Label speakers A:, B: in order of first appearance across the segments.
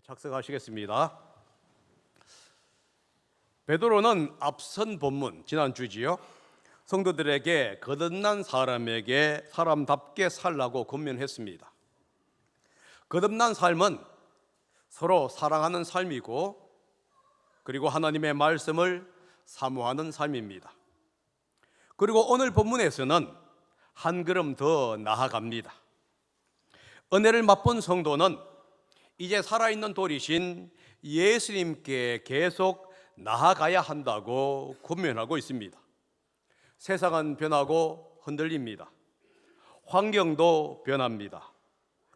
A: 작성하시겠습니다. 베드로는 앞선 본문 지난주지요, 성도들에게 거듭난 사람에게 사람답게 살라고 권면했습니다. 거듭난 삶은 서로 사랑하는 삶이고, 그리고 하나님의 말씀을 사모하는 삶입니다. 그리고 오늘 본문에서는 한 걸음 더 나아갑니다. 은혜를 맛본 성도는 이제 살아있는 돌이신 예수님께 계속 나아가야 한다고 권면하고 있습니다. 세상은 변하고 흔들립니다. 환경도 변합니다.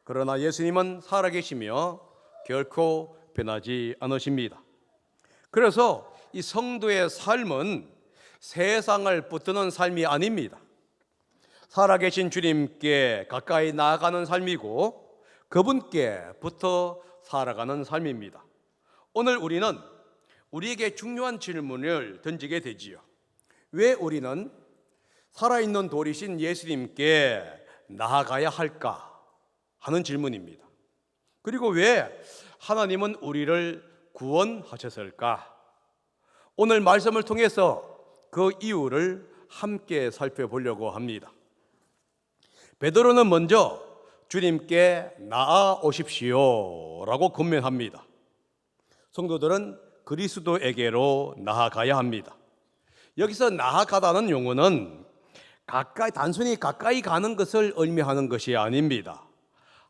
A: 그러나 예수님은 살아계시며 결코 변하지 않으십니다. 그래서 이 성도의 삶은 세상을 붙드는 삶이 아닙니다. 살아계신 주님께 가까이 나아가는 삶이고, 그분께 붙어 살아가는 삶입니다. 오늘 우리는 우리에게 중요한 질문을 던지게 되지요. 왜 우리는 살아있는 돌이신 예수님께 나아가야 할까 하는 질문입니다. 그리고 왜 하나님은 우리를 구원하셨을까? 오늘 말씀을 통해서 그 이유를 함께 살펴보려고 합니다. 베드로는 먼저 주님께 나아오십시오 라고 권면합니다. 성도들은 그리스도에게로 나아가야 합니다. 여기서 나아가다는 용어는 단순히 가까이 가는 것을 의미하는 것이 아닙니다.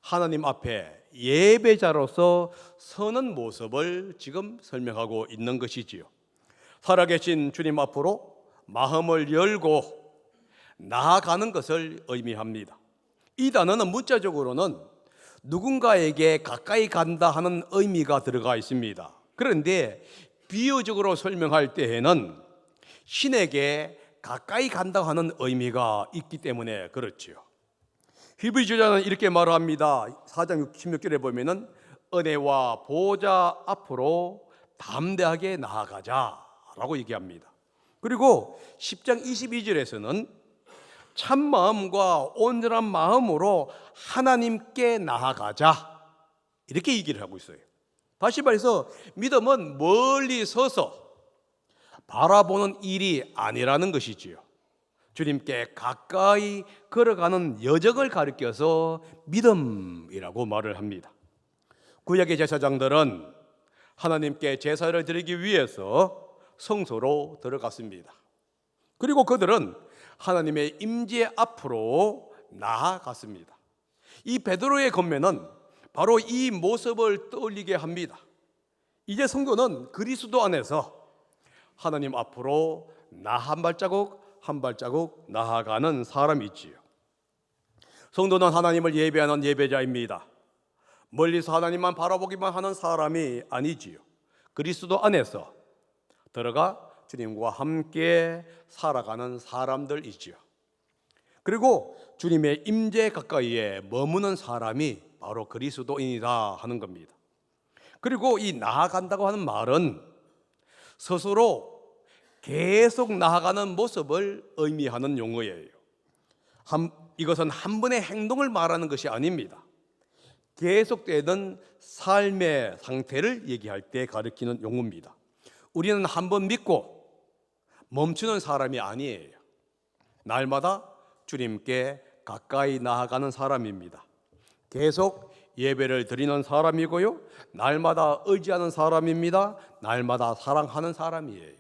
A: 하나님 앞에 예배자로서 서는 모습을 지금 설명하고 있는 것이지요. 살아계신 주님 앞으로 마음을 열고 나아가는 것을 의미합니다. 이 단어는 문자적으로는 누군가에게 가까이 간다 하는 의미가 들어가 있습니다. 그런데 비유적으로 설명할 때에는 신에게 가까이 간다 하는 의미가 있기 때문에 그렇지요. 히브리서는 이렇게 말합니다. 4장 16절에 보면은 은혜와 보호자 앞으로 담대하게 나아가자라고 얘기합니다. 그리고 10장 22절에서는 참 마음과 온전한 마음으로 하나님께 나아가자, 이렇게 얘기를 하고 있어요. 다시 말해서 믿음은 멀리 서서 바라보는 일이 아니라는 것이지요. 주님께 가까이 걸어가는 여정을 가리켜서 믿음이라고 말을 합니다. 구약의 제사장들은 하나님께 제사를 드리기 위해서 성소로 들어갔습니다. 그리고 그들은 하나님의 임재 앞으로 나아갔습니다. 이 베드로의 권면은 바로 이 모습을 떠올리게 합니다. 이제 성도는 그리스도 안에서 하나님 앞으로 한 발자국 한 발자국 나아가는 사람이지요. 성도는 하나님을 예배하는 예배자입니다. 멀리서 하나님만 바라보기만 하는 사람이 아니지요. 그리스도 안에서 들어가 주님과 함께 살아가는 사람들이지요. 그리고 주님의 임재 가까이에 머무는 사람이 바로 그리스도인이다 하는 겁니다. 그리고 이 나아간다고 하는 말은 스스로 계속 나아가는 모습을 의미하는 용어예요. 이것은 한 번의 행동을 말하는 것이 아닙니다. 계속되는 삶의 상태를 얘기할 때 가리키는 용어입니다. 우리는 한 번 믿고 멈추는 사람이 아니에요. 날마다 주님께 가까이 나아가는 사람입니다. 계속 예배를 드리는 사람이고요, 날마다 의지하는 사람입니다. 날마다 사랑하는 사람이에요.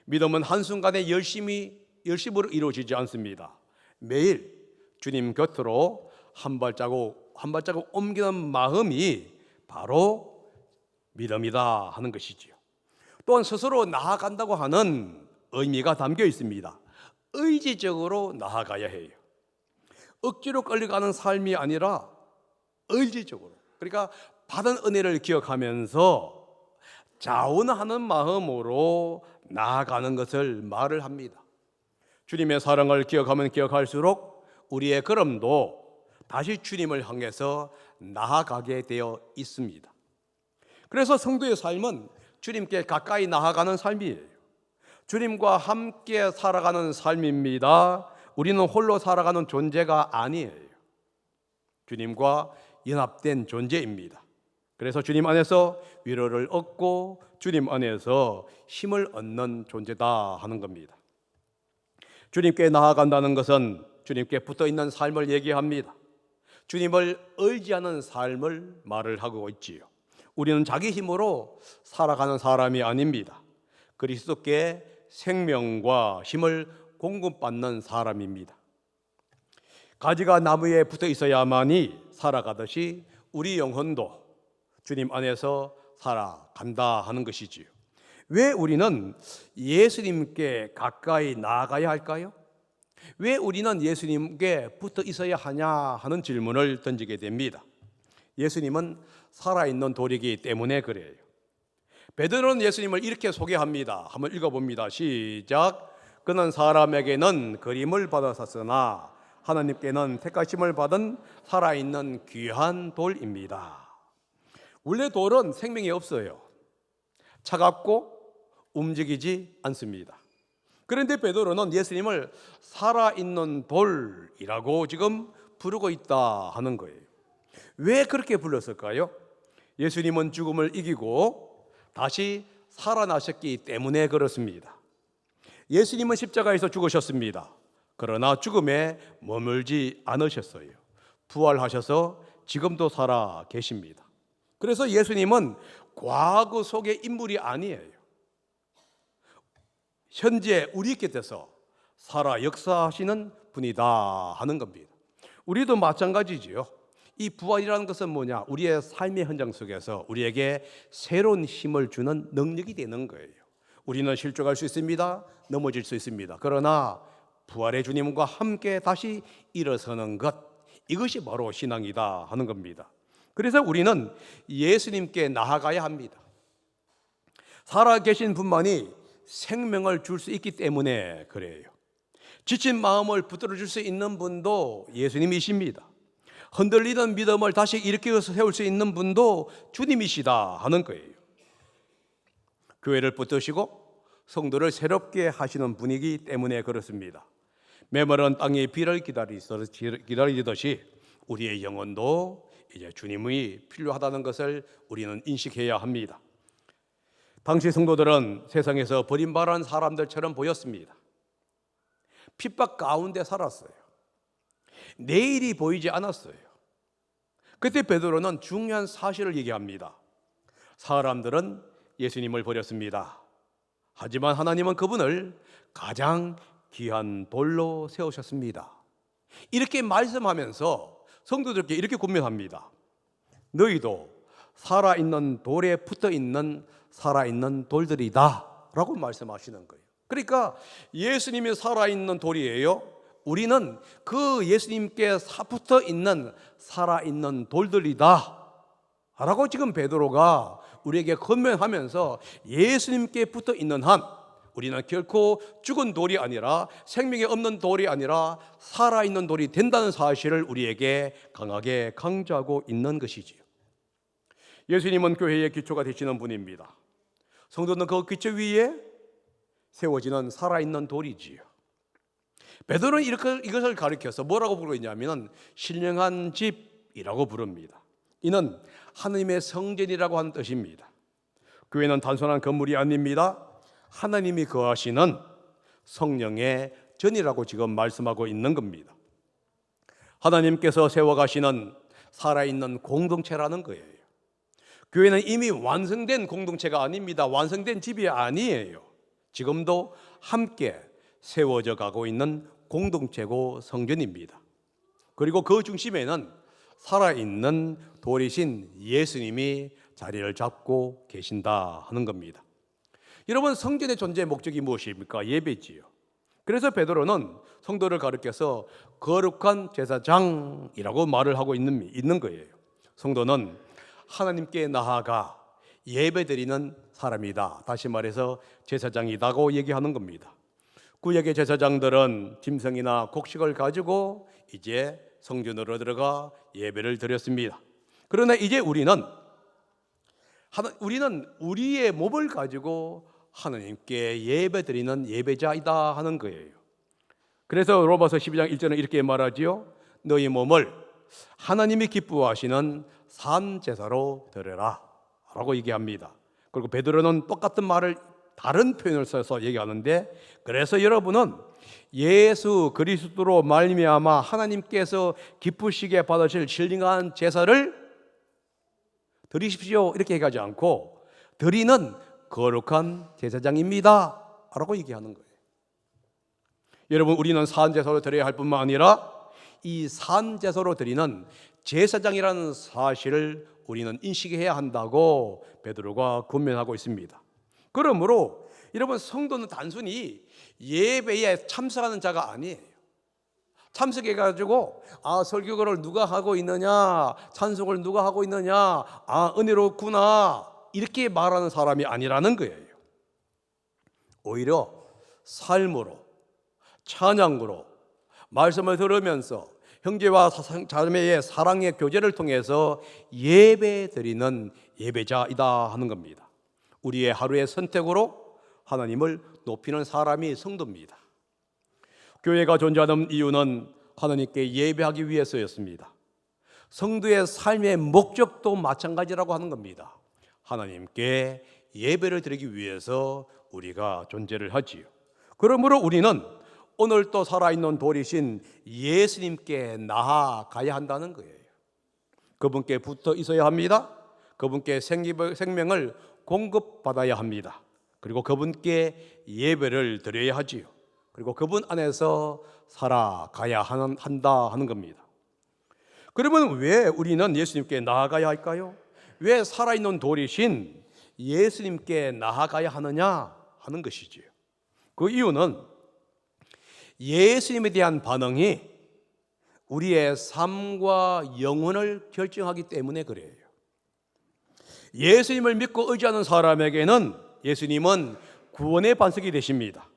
A: 믿음은 한순간에 열심으로 이루어지지 않습니다. 매일 주님 곁으로 한 발자국 한 발자국 옮기는 마음이 바로 믿음이다 하는 것이지요. 또한 스스로 나아간다고 하는 의미가 담겨 있습니다. 의지적으로 나아가야 해요. 억지로 끌려가는 삶이 아니라 의지적으로, 그러니까 받은 은혜를 기억하면서 자원하는 마음으로 나아가는 것을 말을 합니다. 주님의 사랑을 기억하면 기억할수록 우리의 걸음도 다시 주님을 향해서 나아가게 되어 있습니다. 그래서 성도의 삶은 주님께 가까이 나아가는 삶이에요. 주님과 함께 살아가는 삶입니다. 우리는 홀로 살아가는 존재가 아니에요. 주님과 연합된 존재입니다. 그래서 주님 안에서 위로를 얻고 주님 안에서 힘을 얻는 존재다 하는 겁니다. 주님께 나아간다는 것은 주님께 붙어있는 삶을 얘기합니다. 주님을 의지하는 삶을 말을 하고 있지요. 우리는 자기 힘으로 살아가는 사람이 아닙니다. 그리스도께 생명과 힘을 공급받는 사람입니다. 가지가 나무에 붙어 있어야만이 살아가듯이 우리 영혼도 주님 안에서 살아간다 하는 것이지요. 왜 우리는 예수님께 가까이 나아가야 할까요? 왜 우리는 예수님께 붙어 있어야 하냐 하는 질문을 던지게 됩니다. 예수님은 살아있는 돌이기 때문에 그래요. 베드로는 예수님을 이렇게 소개합니다. 한번 읽어봅니다. 시작. 그는 사람에게는 그림을 받았으나 하나님께는 택하심을 받은 살아있는 귀한 돌입니다. 원래 돌은 생명이 없어요. 차갑고 움직이지 않습니다. 그런데 베드로는 예수님을 살아있는 돌이라고 지금 부르고 있다 하는 거예요. 왜 그렇게 불렀을까요? 예수님은 죽음을 이기고 다시 살아나셨기 때문에 그렇습니다. 예수님은 십자가에서 죽으셨습니다. 그러나 죽음에 머물지 않으셨어요. 부활하셔서 지금도 살아 계십니다. 그래서 예수님은 과거 속의 인물이 아니에요. 현재 우리 곁에서 살아 역사하시는 분이다 하는 겁니다. 우리도 마찬가지지요. 이 부활이라는 것은 뭐냐? 우리의 삶의 현장 속에서 우리에게 새로운 힘을 주는 능력이 되는 거예요. 우리는 실족할 수 있습니다. 넘어질 수 있습니다. 그러나 부활의 주님과 함께 다시 일어서는 것, 이것이 바로 신앙이다 하는 겁니다. 그래서 우리는 예수님께 나아가야 합니다. 살아계신 분만이 생명을 줄 수 있기 때문에 그래요. 지친 마음을 붙들어줄 수 있는 분도 예수님이십니다. 흔들리던 믿음을 다시 일으켜서 세울 수 있는 분도 주님이시다 하는 거예요. 교회를 붙드시고 성도를 새롭게 하시는 분이기 때문에 그렇습니다. 메마른 땅에 비를 기다리듯이 우리의 영혼도 이제 주님이 필요하다는 것을 우리는 인식해야 합니다. 당시 성도들은 세상에서 버림받은 사람들처럼 보였습니다. 핍박 가운데 살았어요. 내일이 보이지 않았어요. 그때 베드로는 중요한 사실을 얘기합니다. 사람들은 예수님을 버렸습니다. 하지만 하나님은 그분을 가장 귀한 돌로 세우셨습니다. 이렇게 말씀하면서 성도들께 이렇게 권면합니다. 너희도 살아있는 돌에 붙어있는 살아있는 돌들이다 라고 말씀하시는 거예요. 그러니까 예수님이 살아있는 돌이에요. 우리는 그 예수님께 붙어있는 살아있는 돌들이다 라고 지금 베드로가 우리에게 권면하면서 예수님께 붙어있는 한 우리는 결코 죽은 돌이 아니라 생명이 없는 돌이 아니라 살아있는 돌이 된다는 사실을 우리에게 강하게 강조하고 있는 것이지요. 예수님은 교회의 기초가 되시는 분입니다. 성도는 그 기초 위에 세워지는 살아있는 돌이지요. 베드로는 이것을 가리켜서 뭐라고 부르고 있냐면 신령한 집이라고 부릅니다. 이는 하나님의 성전이라고 하는 뜻입니다. 교회는 단순한 건물이 아닙니다. 하나님이 거하시는 성령의 전이라고 지금 말씀하고 있는 겁니다. 하나님께서 세워가시는 살아있는 공동체라는 거예요. 교회는 이미 완성된 공동체가 아닙니다. 완성된 집이 아니에요. 지금도 함께 세워져 가고 있는 공동체고 성전입니다. 그리고 그 중심에는 살아있는 돌이신 예수님이 자리를 잡고 계신다 하는 겁니다. 여러분, 성전의 존재의 목적이 무엇입니까? 예배지요. 그래서 베드로는 성도를 가리켜서 거룩한 제사장이라고 말을 하고 있는 거예요. 성도는 하나님께 나아가 예배드리는 사람이다. 다시 말해서 제사장이다고 얘기하는 겁니다. 구약의 제사장들은 짐승이나 곡식을 가지고 이제 성전으로 들어가 예배를 드렸습니다. 그러나 이제 우리는 우리의 몸을 가지고 하나님께 예배드리는 예배자이다 하는 거예요. 그래서 로마서 12장 1절은 이렇게 말하지요. 너희 몸을 하나님이 기뻐하시는 산 제사로 드려라 라고 얘기합니다. 그리고 베드로는 똑같은 말을 다른 표현을 써서 얘기하는데, 그래서 여러분은 예수 그리스도로 말미암아 하나님께서 기쁘시게 받으실 신령한 제사를 드리십시오 이렇게 얘기하지 않고 드리는 거룩한 제사장입니다 라고 얘기하는 거예요. 여러분, 우리는 산제사로 드려야 할 뿐만 아니라 이 산제사로 드리는 제사장이라는 사실을 우리는 인식해야 한다고 베드로가 권면하고 있습니다. 그러므로 여러분, 성도는 단순히 예배에 참석하는 자가 아니에요. 참석해가지고 설교를 누가 하고 있느냐, 찬송을 누가 하고 있느냐, 은혜롭구나 이렇게 말하는 사람이 아니라는 거예요. 오히려 삶으로, 찬양으로, 말씀을 들으면서 형제와 자매의 사랑의 교제를 통해서 예배 드리는 예배자이다 하는 겁니다. 우리의 하루의 선택으로 하나님을 높이는 사람이 성도입니다. 교회가 존재하는 이유는 하나님께 예배하기 위해서였습니다. 성도의 삶의 목적도 마찬가지라고 하는 겁니다. 하나님께 예배를 드리기 위해서 우리가 존재를 하지요. 그러므로 우리는 오늘 또 살아있는 돌이신 예수님께 나아가야 한다는 거예요. 그분께 붙어 있어야 합니다. 그분께 생명을 공급받아야 합니다. 그리고 그분께 예배를 드려야 하지요. 그리고 그분 안에서 살아가야 한다 하는 겁니다. 그러면 왜 우리는 예수님께 나아가야 할까요? 왜 살아있는 돌이신 예수님께 나아가야 하느냐 하는 것이지요. 그 이유는 예수님에 대한 반응이 우리의 삶과 영혼을 결정하기 때문에 그래요. 예수님을 믿고 의지하는 사람에게는 예수님은 구원의 반석이 되십니다.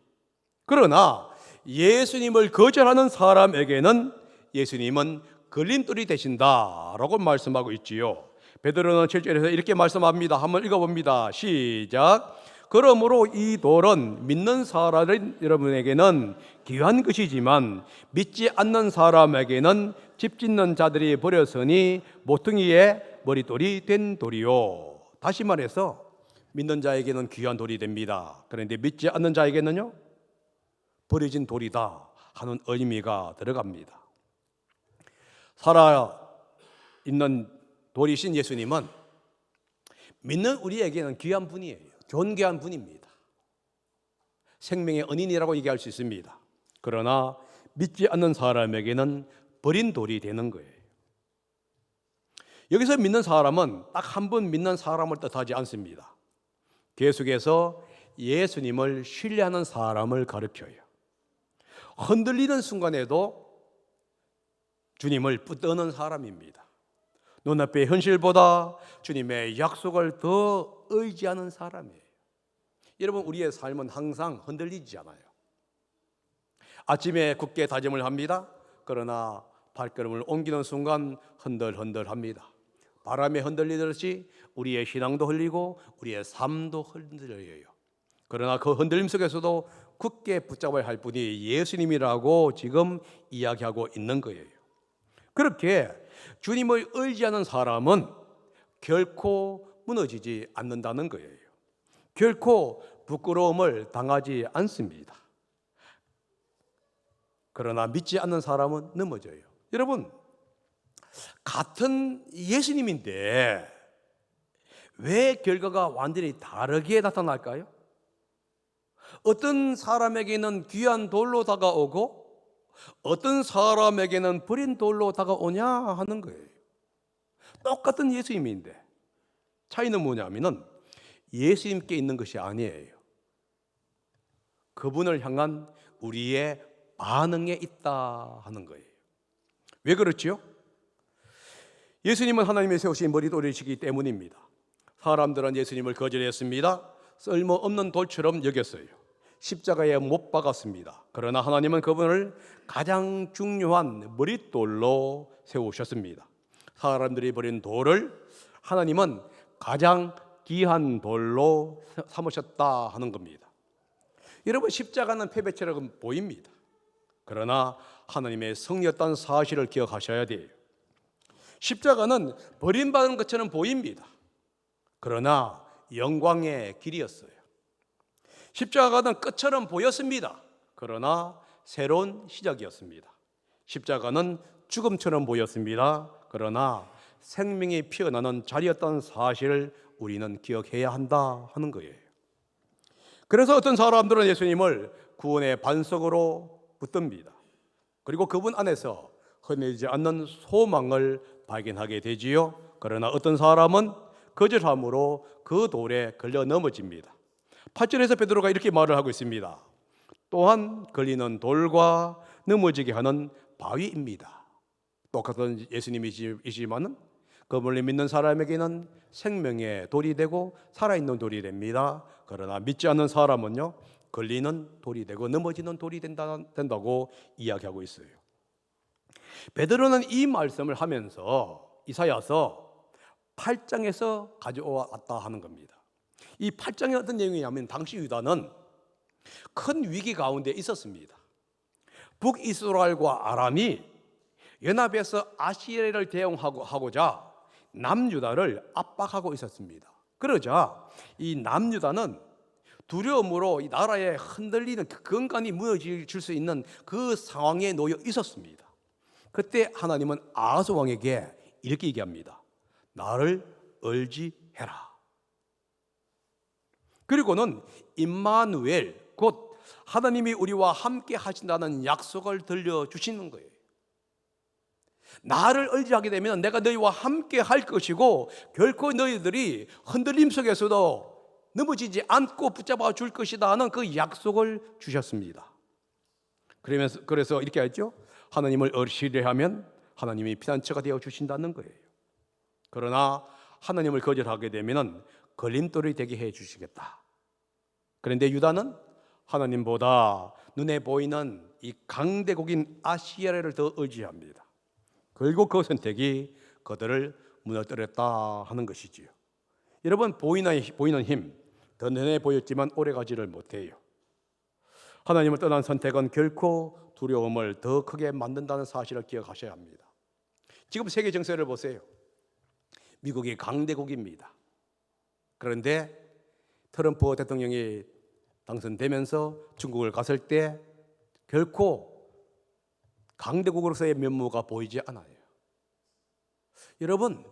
A: 그러나 예수님을 거절하는 사람에게는 예수님은 걸림돌이 되신다라고 말씀하고 있지요. 베드로는 7절에서 이렇게 말씀합니다. 한번 읽어봅니다. 시작. 그러므로 이 돌은 믿는 사람 여러분에게는 귀한 것이지만 믿지 않는 사람에게는 집 짓는 자들이 버렸으니 모퉁이의 머릿돌이 된 돌이요. 다시 말해서 믿는 자에게는 귀한 돌이 됩니다. 그런데 믿지 않는 자에게는요, 버려진 돌이다 하는 의미가 들어갑니다. 살아있는 돌이신 예수님은 믿는 우리에게는 귀한 분이에요. 존귀한 분입니다. 생명의 은인이라고 얘기할 수 있습니다. 그러나 믿지 않는 사람에게는 버린 돌이 되는 거예요. 여기서 믿는 사람은 딱 한 번 믿는 사람을 뜻하지 않습니다. 계속해서 예수님을 신뢰하는 사람을 가르쳐요. 흔들리는 순간에도 주님을 붙드는 사람입니다. 눈앞의 현실보다 주님의 약속을 더 의지하는 사람이에요. 여러분, 우리의 삶은 항상 흔들리지 않아요. 아침에 굳게 다짐을 합니다. 그러나 발걸음을 옮기는 순간 흔들흔들합니다. 바람에 흔들리듯이 우리의 신앙도 흘리고 우리의 삶도 흔들려요. 그러나 그 흔들림 속에서도 굳게 붙잡아야 할 분이 예수님이라고 지금 이야기하고 있는 거예요. 그렇게 주님을 의지하는 사람은 결코 무너지지 않는다는 거예요. 결코 부끄러움을 당하지 않습니다. 그러나 믿지 않는 사람은 넘어져요. 여러분, 같은 예수님인데 왜 결과가 완전히 다르게 나타날까요? 어떤 사람에게는 귀한 돌로 다가오고 어떤 사람에게는 버린 돌로 다가오냐 하는 거예요. 똑같은 예수님인데 차이는 뭐냐면은 예수님께 있는 것이 아니에요. 그분을 향한 우리의 반응에 있다 하는 거예요. 왜 그렇지요? 예수님은 하나님의 세우신 머리돌이시기 때문입니다. 사람들은 예수님을 거절했습니다. 쓸모없는 돌처럼 여겼어요. 십자가에 못 박았습니다. 그러나 하나님은 그분을 가장 중요한 머릿돌로 세우셨습니다. 사람들이 버린 돌을 하나님은 가장 귀한 돌로 삼으셨다 하는 겁니다. 여러분, 십자가는 패배처럼 보입니다. 그러나 하나님의 성리였다는 사실을 기억하셔야 돼요. 십자가는 버림받은 것처럼 보입니다. 그러나 영광의 길이었어요. 십자가는 끝처럼 보였습니다. 그러나 새로운 시작이었습니다. 십자가는 죽음처럼 보였습니다. 그러나 생명이 피어나는 자리였다는 사실을 우리는 기억해야 한다 하는 거예요. 그래서 어떤 사람들은 예수님을 구원의 반석으로 붙듭니다. 그리고 그분 안에서 흔들리지 않는 소망을 발견하게 되지요. 그러나 어떤 사람은 거절함으로 그 돌에 걸려 넘어집니다. 8절에서 베드로가 이렇게 말을 하고 있습니다. 또한 걸리는 돌과 넘어지게 하는 바위입니다. 똑같은 예수님이지만은 그분을 믿는 사람에게는 생명의 돌이 되고 살아있는 돌이 됩니다. 그러나 믿지 않는 사람은요, 걸리는 돌이 되고 넘어지는 돌이 된다고 이야기하고 있어요. 베드로는 이 말씀을 하면서 이사야서 8장에서 가져왔다 하는 겁니다. 이 8장에 어떤 내용이냐면 당시 유다는 큰 위기 가운데 있었습니다. 북이스라엘과 아람이 연합해서 아시리아를 대응하고자 남유다를 압박하고 있었습니다. 그러자 이 남유다는 두려움으로 이 나라에 흔들리는 근간이 무너질 수 있는 그 상황에 놓여 있었습니다. 그때 하나님은 아하스 왕에게 이렇게 얘기합니다. 나를 의지해라. 그리고는 임마누엘, 곧 하나님이 우리와 함께 하신다는 약속을 들려주시는 거예요. 나를 의지하게 되면 내가 너희와 함께 할 것이고 결코 너희들이 흔들림 속에서도 넘어지지 않고 붙잡아 줄 것이다 하는 그 약속을 주셨습니다. 그래서 이렇게 했죠. 하나님을 신뢰하면 하나님이 피난처가 되어 주신다는 거예요. 그러나 하나님을 거절하게 되면 걸림돌이 되게 해 주시겠다. 그런데 유다는 하나님보다 눈에 보이는 이 강대국인 아시리아를 더 의지합니다. 결국 그 선택이 그들을 무너뜨렸다 하는 것이지요. 여러분, 보이는 힘, 더 눈에 보였지만 오래가지를 못해요. 하나님을 떠난 선택은 결코 두려움을 더 크게 만든다는 사실을 기억하셔야 합니다. 지금 세계 정세를 보세요. 미국이 강대국입니다. 그런데 트럼프 대통령이 당선되면서 중국을 갔을 때 결코 강대국으로서의 면모가 보이지 않아요. 여러분,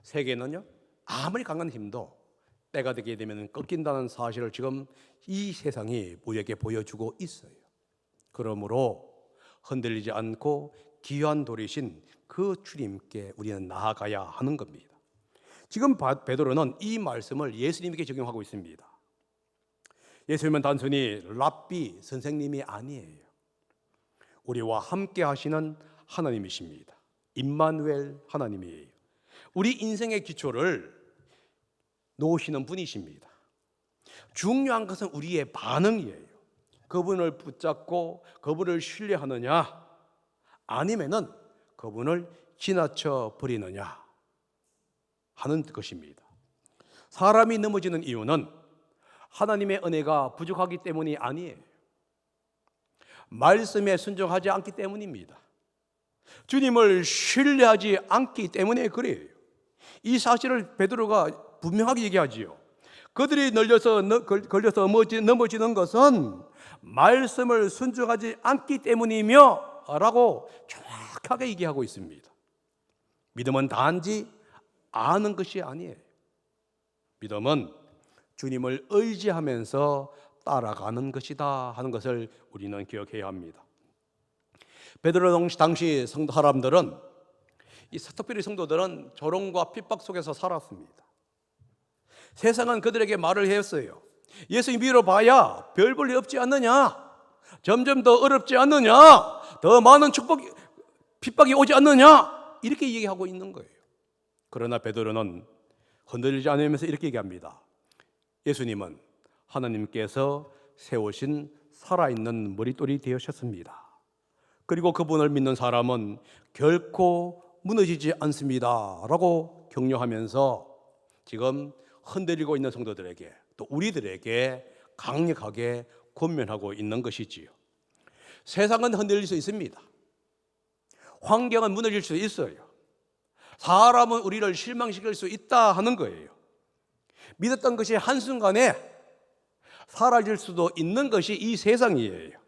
A: 세계는요, 아무리 강한 힘도 때가 되게 되면 꺾인다는 사실을 지금 이 세상이 우리에게 보여주고 있어요. 그러므로 흔들리지 않고 귀한 돌이신 그 주님께 우리는 나아가야 하는 겁니다. 지금 베드로는 이 말씀을 예수님에게 적용하고 있습니다. 예수님은 단순히 랍비 선생님이 아니에요. 우리와 함께 하시는 하나님이십니다. 임마누엘 하나님이에요. 우리 인생의 기초를 놓으시는 분이십니다. 중요한 것은 우리의 반응이에요. 그분을 붙잡고 그분을 신뢰하느냐, 아니면은 그분을 지나쳐 버리느냐 하는 것입니다. 사람이 넘어지는 이유는 하나님의 은혜가 부족하기 때문이 아니에요. 말씀에 순종하지 않기 때문입니다. 주님을 신뢰하지 않기 때문에 그래요. 이 사실을 베드로가 분명하게 얘기하지요. 그들이 걸려서 넘어지는 것은 말씀을 순종하지 않기 때문이며 라고 정확하게 얘기하고 있습니다. 믿음은 단지 아는 것이 아니에요. 믿음은 주님을 의지하면서 따라가는 것이다 하는 것을 우리는 기억해야 합니다. 베드로 당시 성도 사람들은, 특별히 성도들은 조롱과 핍박 속에서 살았습니다. 세상은 그들에게 말을 했어요. 예수 믿어봐야 별 볼 일 없지 않느냐, 점점 더 어렵지 않느냐, 더 많은 핍박이 오지 않느냐, 이렇게 얘기하고 있는 거예요. 그러나 베드로는 흔들리지 않으면서 이렇게 얘기합니다. 예수님은 하나님께서 세우신 살아있는 머릿돌이 되셨습니다. 그리고 그분을 믿는 사람은 결코 무너지지 않습니다 라고 격려하면서 지금 흔들리고 있는 성도들에게, 또 우리들에게 강력하게 권면하고 있는 것이지요. 세상은 흔들릴 수 있습니다. 환경은 무너질 수 있어요. 사람은 우리를 실망시킬 수 있다 하는 거예요. 믿었던 것이 한순간에 사라질 수도 있는 것이 이 세상이에요.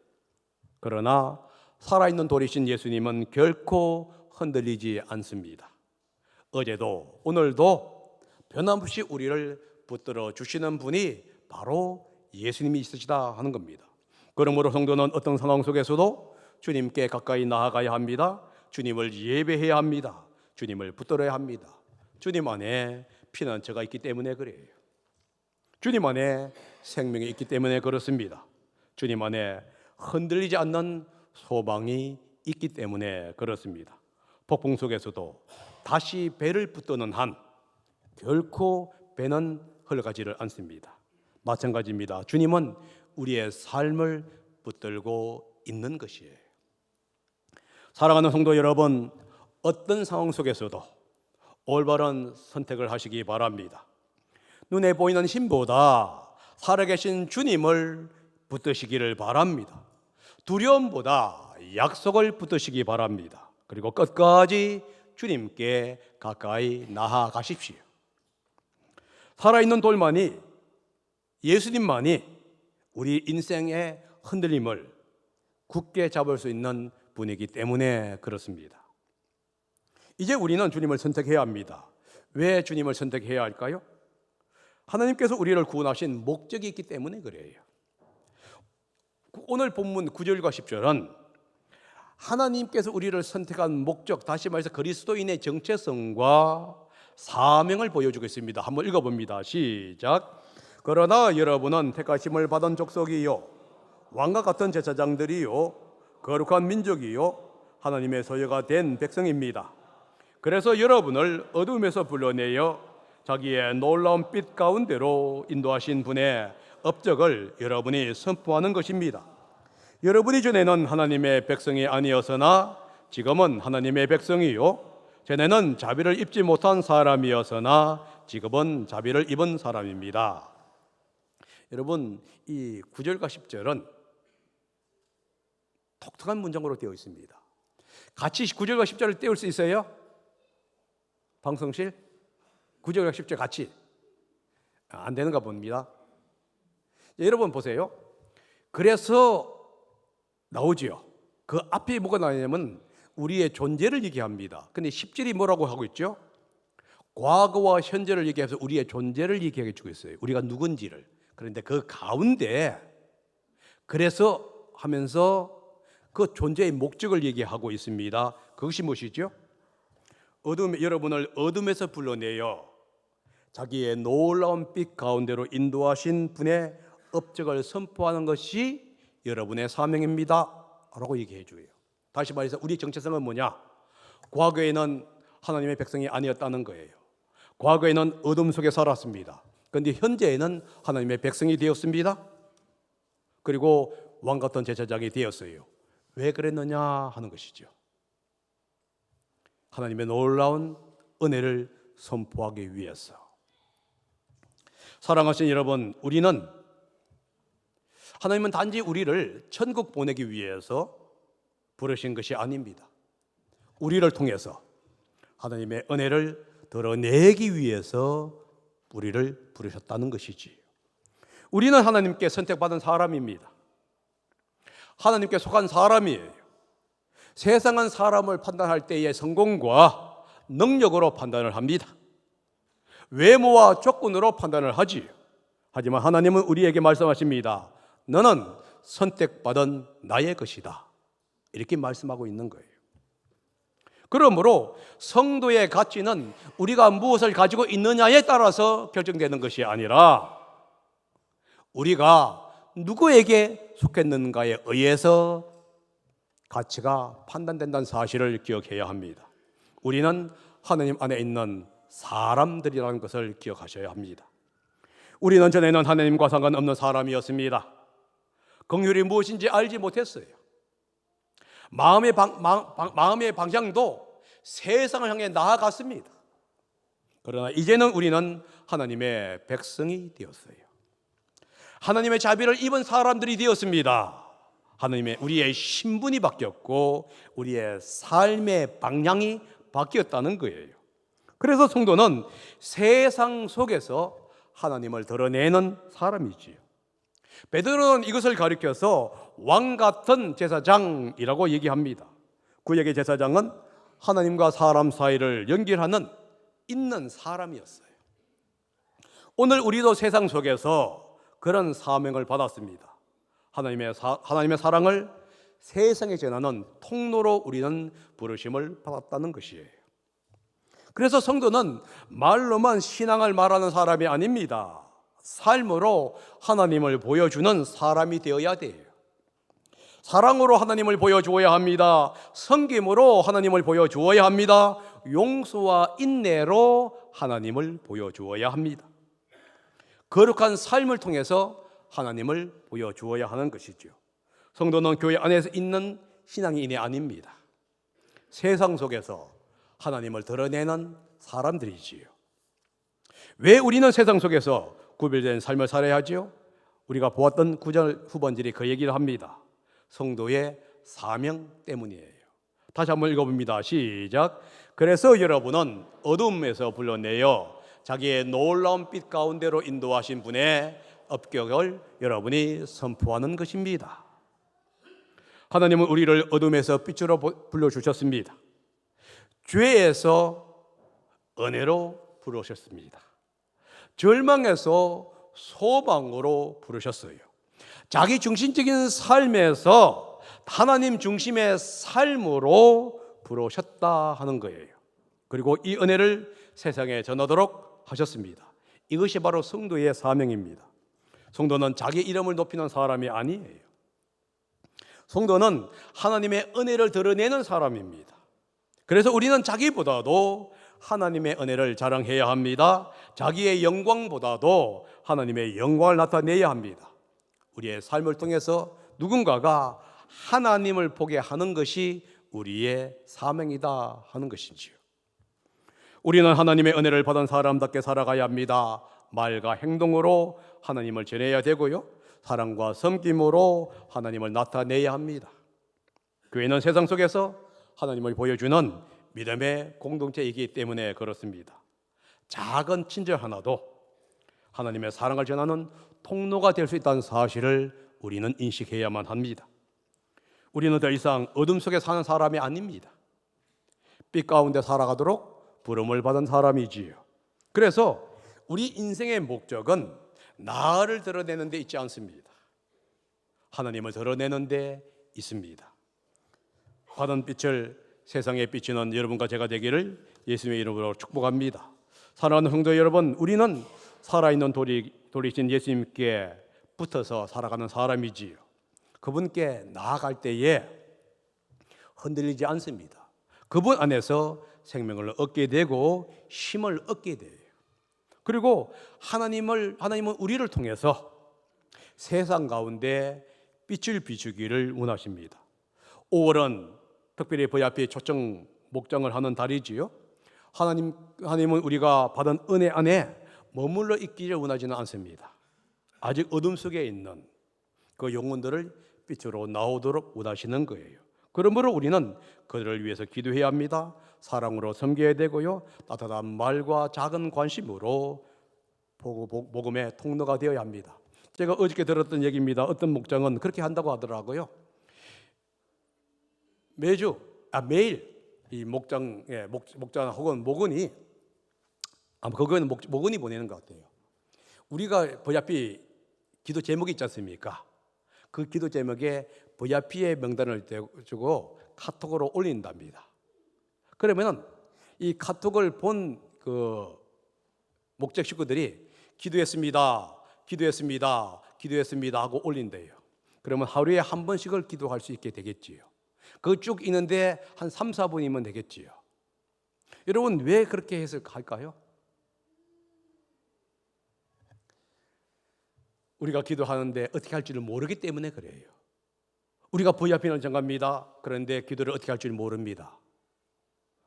A: 그러나 살아있는 돌이신 예수님은 결코 흔들리지 않습니다. 어제도 오늘도 변함없이 우리를 붙들어 주시는 분이 바로 예수님이 있으시다 하는 겁니다. 그러므로 성도는 어떤 상황 속에서도 주님께 가까이 나아가야 합니다. 주님을 예배해야 합니다. 주님을 붙들어야 합니다. 주님 안에 피난처가 있기 때문에 그래요. 주님 안에 생명이 있기 때문에 그렇습니다. 주님 안에 흔들리지 않는 소망이 있기 때문에 그렇습니다. 폭풍 속에서도 다시 배를 붙드는 한 결코 배는 흘러가지를 않습니다. 마찬가지입니다. 주님은 우리의 삶을 붙들고 있는 것이에요. 사랑하는 성도 여러분, 어떤 상황 속에서도 올바른 선택을 하시기 바랍니다. 눈에 보이는 힘보다 살아계신 주님을 붙드시기를 바랍니다. 두려움보다 약속을 붙드시기 바랍니다. 그리고 끝까지 주님께 가까이 나아가십시오. 살아있는 돌만이, 예수님만이 우리 인생의 흔들림을 굳게 잡을 수 있는 분이기 때문에 그렇습니다. 이제 우리는 주님을 선택해야 합니다. 왜 주님을 선택해야 할까요? 하나님께서 우리를 구원하신 목적이 있기 때문에 그래요. 오늘 본문 9절과 10절은 하나님께서 우리를 선택한 목적, 다시 말해서 그리스도인의 정체성과 사명을 보여주고 있습니다. 한번 읽어봅니다. 시작. 그러나 여러분은 택하심을 받은 족속이요, 왕과 같은 제사장들이요, 거룩한 민족이요, 하나님의 소유가 된 백성입니다. 그래서 여러분을 어둠에서 불러내어 자기의 놀라운 빛 가운데로 인도하신 분의 업적을 여러분이 선포하는 것입니다. 여러분이 전에는 하나님의 백성이 아니었으나 지금은 하나님의 백성이요, 전에는 자비를 입지 못한 사람이었으나 지금은 자비를 입은 사람입니다. 여러분, 이 9절과 10절은 독특한 문장으로 되어 있습니다. 같이 9절과 10절을 떼울 수 있어요? 방송실? 9절과 10절 같이? 안 되는가 봅니다. 여러분 보세요. 그래서 나오지요. 그 앞에 뭐가 나오냐면 우리의 존재를 얘기합니다. 근데 10절이 뭐라고 하고 있죠? 과거와 현재를 얘기해서 우리의 존재를 얘기해 주고 있어요. 우리가 누군지를. 그런데 그 가운데 그래서 하면서 그 존재의 목적을 얘기하고 있습니다. 그것이 무엇이죠? 여러분을 어둠에서 불러내어 자기의 놀라운 빛 가운데로 인도하신 분의 업적을 선포하는 것이 여러분의 사명입니다 라고 얘기해 줘요. 다시 말해서 우리 정체성은 뭐냐? 과거에는 하나님의 백성이 아니었다는 거예요. 과거에는 어둠 속에 살았습니다. 그런데 현재에는 하나님의 백성이 되었습니다. 그리고 왕 같은 제사장이 되었어요. 왜 그랬느냐 하는 것이죠. 하나님의 놀라운 은혜를 선포하기 위해서. 사랑하신 여러분, 하나님은 단지 우리를 천국 보내기 위해서 부르신 것이 아닙니다. 우리를 통해서 하나님의 은혜를 드러내기 위해서 우리를 부르셨다는 것이지. 우리는 하나님께 선택받은 사람입니다. 하나님께 속한 사람이에요. 세상은 사람을 판단할 때의 성공과 능력으로 판단을 합니다. 외모와 조건으로 판단을 하지요. 하지만 하나님은 우리에게 말씀하십니다. 너는 선택받은 나의 것이다. 이렇게 말씀하고 있는 거예요. 그러므로 성도의 가치는 우리가 무엇을 가지고 있느냐에 따라서 결정되는 것이 아니라 우리가 누구에게 속했는가에 의해서 가치가 판단된다는 사실을 기억해야 합니다. 우리는 하나님 안에 있는 사람들이라는 것을 기억하셔야 합니다. 우리는 전에는 하나님과 상관없는 사람이었습니다. 긍휼이 무엇인지 알지 못했어요. 마음의 방향도 세상을 향해 나아갔습니다. 그러나 이제는 우리는 하나님의 백성이 되었어요. 하나님의 자비를 입은 사람들이 되었습니다. 우리의 신분이 바뀌었고 우리의 삶의 방향이 바뀌었다는 거예요. 그래서 성도는 세상 속에서 하나님을 드러내는 사람이지요. 베드로는 이것을 가리켜서 왕 같은 제사장이라고 얘기합니다. 구약의 제사장은 하나님과 사람 사이를 연결하는 있는 사람이었어요. 오늘 우리도 세상 속에서 그런 사명을 받았습니다. 하나님의 사랑을 세상에 전하는 통로로 우리는 부르심을 받았다는 것이에요. 그래서 성도는 말로만 신앙을 말하는 사람이 아닙니다. 삶으로 하나님을 보여주는 사람이 되어야 돼요. 사랑으로 하나님을 보여주어야 합니다. 섬김으로 하나님을 보여주어야 합니다. 용서와 인내로 하나님을 보여주어야 합니다. 거룩한 삶을 통해서 하나님을 보여주어야 하는 것이죠. 성도는 교회 안에서 있는 신앙인이 아닙니다. 세상 속에서 하나님을 드러내는 사람들이지요. 왜 우리는 세상 속에서 구별된 삶을 살아야 하지요? 우리가 보았던 9절 후반절이 그 얘기를 합니다. 성도의 사명 때문이에요. 다시 한번 읽어봅니다. 시작. 그래서 여러분은 어둠에서 불러내어 자기의 놀라운 빛 가운데로 인도하신 분의 업격을 여러분이 선포하는 것입니다. 하나님은 우리를 어둠에서 빛으로 불러주셨습니다. 죄에서 은혜로 부르셨습니다. 절망에서 소망으로 부르셨어요. 자기 중심적인 삶에서 하나님 중심의 삶으로 부르셨다 하는 거예요. 그리고 이 은혜를 세상에 전하도록 하셨습니다. 이것이 바로 성도의 사명입니다. 성도는 자기 이름을 높이는 사람이 아니에요. 성도는 하나님의 은혜를 드러내는 사람입니다. 그래서 우리는 자기보다도 하나님의 은혜를 자랑해야 합니다. 자기의 영광보다도 하나님의 영광을 나타내야 합니다. 우리의 삶을 통해서 누군가가 하나님을 보게 하는 것이 우리의 사명이다 하는 것이지요. 우리는 하나님의 은혜를 받은 사람답게 살아가야 합니다. 말과 행동으로 하나님을 전해야 되고요, 사랑과 섬김으로 하나님을 나타내야 합니다. 교회는 세상 속에서 하나님을 보여주는 믿음의 공동체이기 때문에 그렇습니다. 작은 친절 하나도 하나님의 사랑을 전하는 통로가 될 수 있다는 사실을 우리는 인식해야만 합니다. 우리는 더 이상 어둠 속에 사는 사람이 아닙니다. 빛 가운데 살아가도록 부름을 받은 사람이지요. 그래서 우리 인생의 목적은 나를 드러내는 데 있지 않습니다. 하나님을 드러내는 데 있습니다. 받은 빛을 세상에 비치는 여러분과 제가 되기를 예수님의 이름으로 축복합니다. 사랑하는 성도 여러분, 우리는 살아있는 돌이신 예수님께 붙어서 살아가는 사람이지요. 그분께 나아갈 때에 흔들리지 않습니다. 그분 안에서 생명을 얻게 되고 힘을 얻게 돼요. 그리고 하나님은 우리를 통해서 세상 가운데 빛을 비추기를 원하십니다. 5월은 특별히 부야피 초청 목장을 하는 달이지요. 하나님은 우리가 받은 은혜 안에 머물러 있기를 원하지는 않습니다. 아직 어둠 속에 있는 그 영혼들을 빛으로 나오도록 원하시는 거예요. 그러므로 우리는 그들을 위해서 기도해야 합니다. 사랑으로 섬겨야 되고요, 따뜻한 말과 작은 관심으로 복음의 통로가 되어야 합니다. 제가 어저께 들었던 얘기입니다. 어떤 목장은 그렇게 한다고 하더라고요. 매일 이 목장 혹은 목원이, 아마 그거는 목원이 보내는 것 같아요. 우리가 보야피 기도 제목이 있지 않습니까? 그 기도 제목에 보야피의 명단을 주고 카톡으로 올린답니다. 그러면은 이 카톡을 본 그 목적 식구들이 기도했습니다 하고 올린대요. 그러면 하루에 한 번씩을 기도할 수 있게 되겠지요. 그거 쭉 있는데 한 3, 4분이면 되겠지요. 여러분, 왜 그렇게 해서 할까요? 우리가 기도하는데 어떻게 할지를 모르기 때문에 그래요. 우리가 부야피는 정합니다. 그런데 기도를 어떻게 할지 모릅니다.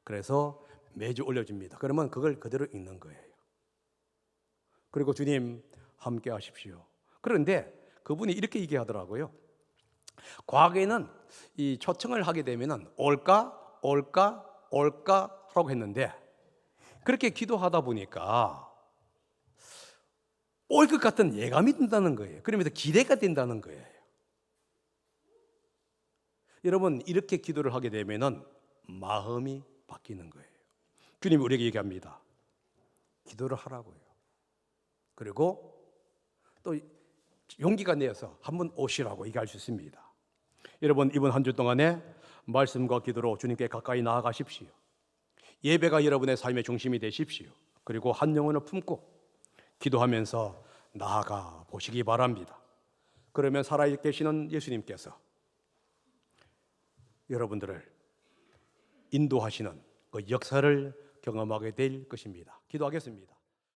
A: 그래서 매주 올려줍니다. 그러면 그걸 그대로 읽는 거예요. 그리고 주님 함께 하십시오. 그런데 그분이 이렇게 얘기하더라고요. 과거에는 이 초청을 하게 되면 올까 하고 했는데 그렇게 기도하다 보니까 올 것 같은 예감이 든다는 거예요. 그러면서 기대가 된다는 거예요. 여러분, 이렇게 기도를 하게 되면은 마음이 바뀌는 거예요. 주님이 우리에게 얘기합니다. 기도를 하라고요. 그리고 또 용기가 내어서 한번 오시라고 얘기할 수 있습니다. 여러분, 이번 한 주 동안에 말씀과 기도로 주님께 가까이 나아가십시오. 예배가 여러분의 삶의 중심이 되십시오. 그리고 한 영혼을 품고 기도하면서 나아가 보시기 바랍니다. 그러면 살아계시는 예수님께서 여러분들을 인도하시는 그 역사를 경험하게 될 것입니다. 기도하겠습니다.